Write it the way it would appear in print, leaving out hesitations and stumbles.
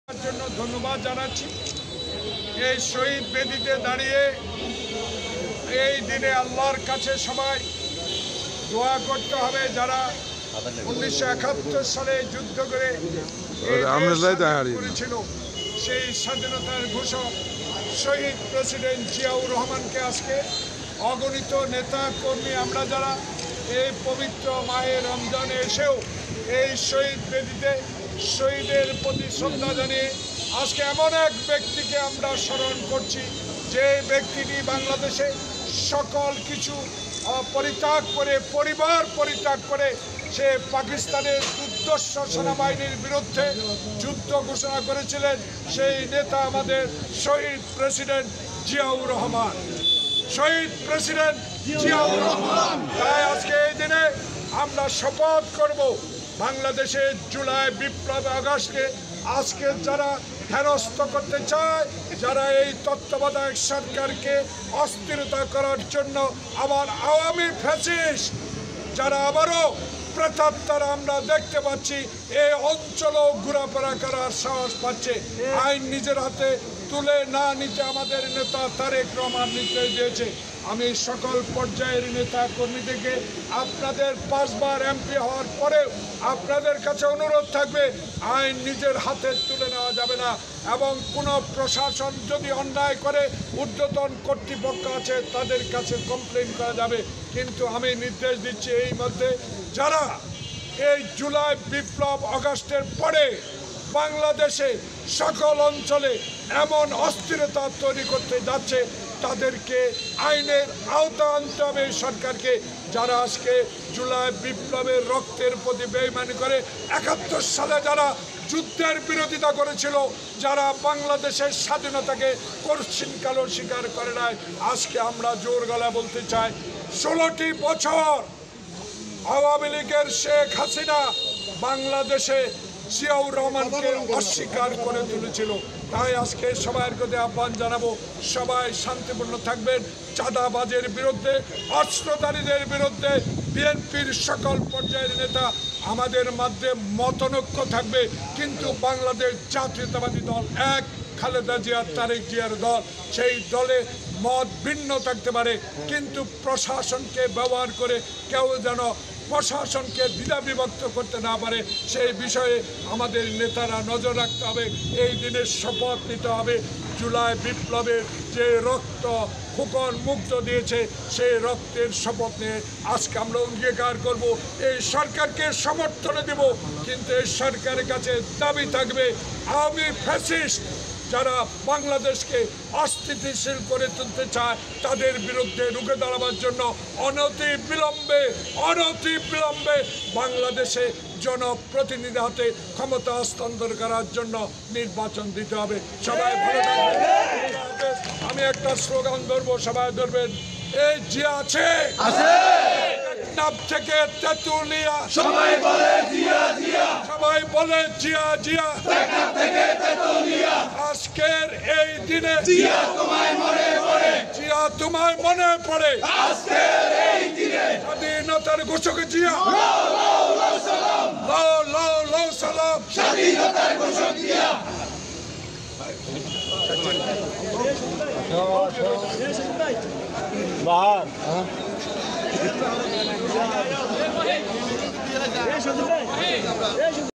জন্য ধন্যবাদ জানাচ্ছি। এই শহীদ বেদিতে দাঁড়িয়ে এই দিনে আল্লাহর কাছে সবাই দোয়া করতে হবে, যারা 1971 সালে যুদ্ধ করে করেছিল, সেই স্বাধীনতার ঘোষক শহীদ প্রেসিডেন্ট জিয়াউর রহমানকে আজকে অগণিত নেতা কর্মী আমরা যারা এই পবিত্র মাহে রমজানে এসেও এই শহীদ বেদিতে শহীদের প্রতি শ্রদ্ধা জানিয়ে আজকে এমন এক ব্যক্তিকে আমরা স্মরণ করছি, যে ব্যক্তিটি বাংলাদেশে সকল কিছু পরিত্যাগ করে, পরিবার পরিত্যাগ করে সে পাকিস্তানের দুর্ধর্ষ সেনাবাহিনীর বিরুদ্ধে যুদ্ধ ঘোষণা করেছিলেন। সেই নেতা আমাদের শহীদ প্রেসিডেন্ট জিয়াউর রহমান, শহীদ প্রেসিডেন্ট জিয়াউর রহমান। তাই আজকে এই দিনে আমরা শপথ করব, বাংলাদেশের জুলাই বিপ্লব আগস্টকে আজকে যারা হেনস্থ করতে চায়, যারা এই তত্ত্বাবধায়ক সরকারকে অস্থিরতা করার জন্য আবার আওয়ামী ফ্যাসিস্ট যারা আবারও প্রেতাত্মার আমরা দেখতে পাচ্ছি এই অঞ্চলও ঘোরাফেরা করার সাহস পাচ্ছে, আইন নিজের হাতে তুলে না নিতে আমাদের নেতা তারেক রহমান নির্দেশ দিয়েছে। আমি সকল পর্যায়ের নেতা কর্মীদেরকে আপনাদের 5 বার এমপি হওয়ার পরেও আপনাদের কাছে অনুরোধ থাকবে, আইন নিজের হাতে তুলে নেওয়া যাবে না, এবং কোনো প্রশাসন যদি অন্যায় করে ঊর্ধ্বতন কর্তৃপক্ষ আছে তাদের কাছে কমপ্লেন করা যাবে। কিন্তু আমি নির্দেশ দিচ্ছি, এই মধ্যে যারা এই জুলাই বিপ্লব আগস্টের পরে বাংলাদেশে সকল অঞ্চলে এমন অস্থিরতা তৈরি করতে যাচ্ছে, তাদেরকে আইনের আওতা আনতে হবে সরকারকে। যারা আজকে জুলাই বিপ্লবের রক্তের প্রতি বেইমানি করে 71 সালে যারা যুদ্ধের বিরোধিতা করেছিল, যারা বাংলাদেশের স্বাধীনতাকে কঠিন কালো স্বীকার করে নাই, আজকে আমরা জোর গলায় বলতে চাই, 16টি বছর আওয়ামী লীগের শেখ হাসিনা বাংলাদেশে জিয়াউর রহমানকে অস্বীকার করে তুলেছিল। তাই আজকে সবার কাছে আহ্বান জানাবো, সবাই শান্তিপূর্ণ থাকবেন, চাঁদাবাজের বিরুদ্ধে, অস্ত্রধারীদের বিরুদ্ধে বিএনপির সকল পর্যায়ের নেতা আমাদের মধ্যে মতনৈক্য থাকবে, কিন্তু বাংলাদেশ জাতীয়তাবাদী দল এক, খালেদা জিয়া তারেক জিয়ার দল, সেই দলে মত ভিন্ন থাকতে পারে, কিন্তু প্রশাসনকে ব্যবহার করে কেউ যেন প্রশাসনকে দ্বিধা বিভক্ত করতে না পারে, সেই বিষয়ে আমাদের নেতারা নজর রাখতে হবে। এই দিনের শপথ নিতে হবে, জুলাই বিপ্লবের যে রক্ত ফুকন মুক্ত দিয়েছে সেই রক্তের শপথ নিয়ে আজকে আমরা অঙ্গীকার করব, এই সরকারকে সমর্থন দেব, কিন্তু এই সরকারের কাছে দাবি থাকবে, আওয়ামী ফ্যাসিস্ট যারা বাংলাদেশকে অস্থিতিশীল করে তুলতে চায় তাদের বিরুদ্ধে রুখে দাঁড়াবার জন্য অনতি বিলম্বে বাংলাদেশে জনপ্রতিনিধি হাতে ক্ষমতা হস্তান্তর করার জন্য নির্বাচন দিতে হবে। সবাই ভালো থাকবেন। আমি একটা স্লোগান ধরবো, সবাই ধরবেন, এই জিয়া আছে নাম থেকে তেতুলিয়া, সবাই বলে জিয়া জিয়া, সবাই বলে জিয়া জিয়া, থেকে তেতুলিয়া। আজকের এই দিনে জিয়া তোমায় মনে পড়ে, জিয়া তোমায় মনে পড়ে, আজকের এই দিনে স্বাধীনতার ঘোষক জিয়া, লাও সালাম, স্বাধীনতার ঘোষক জিয়া। বাহার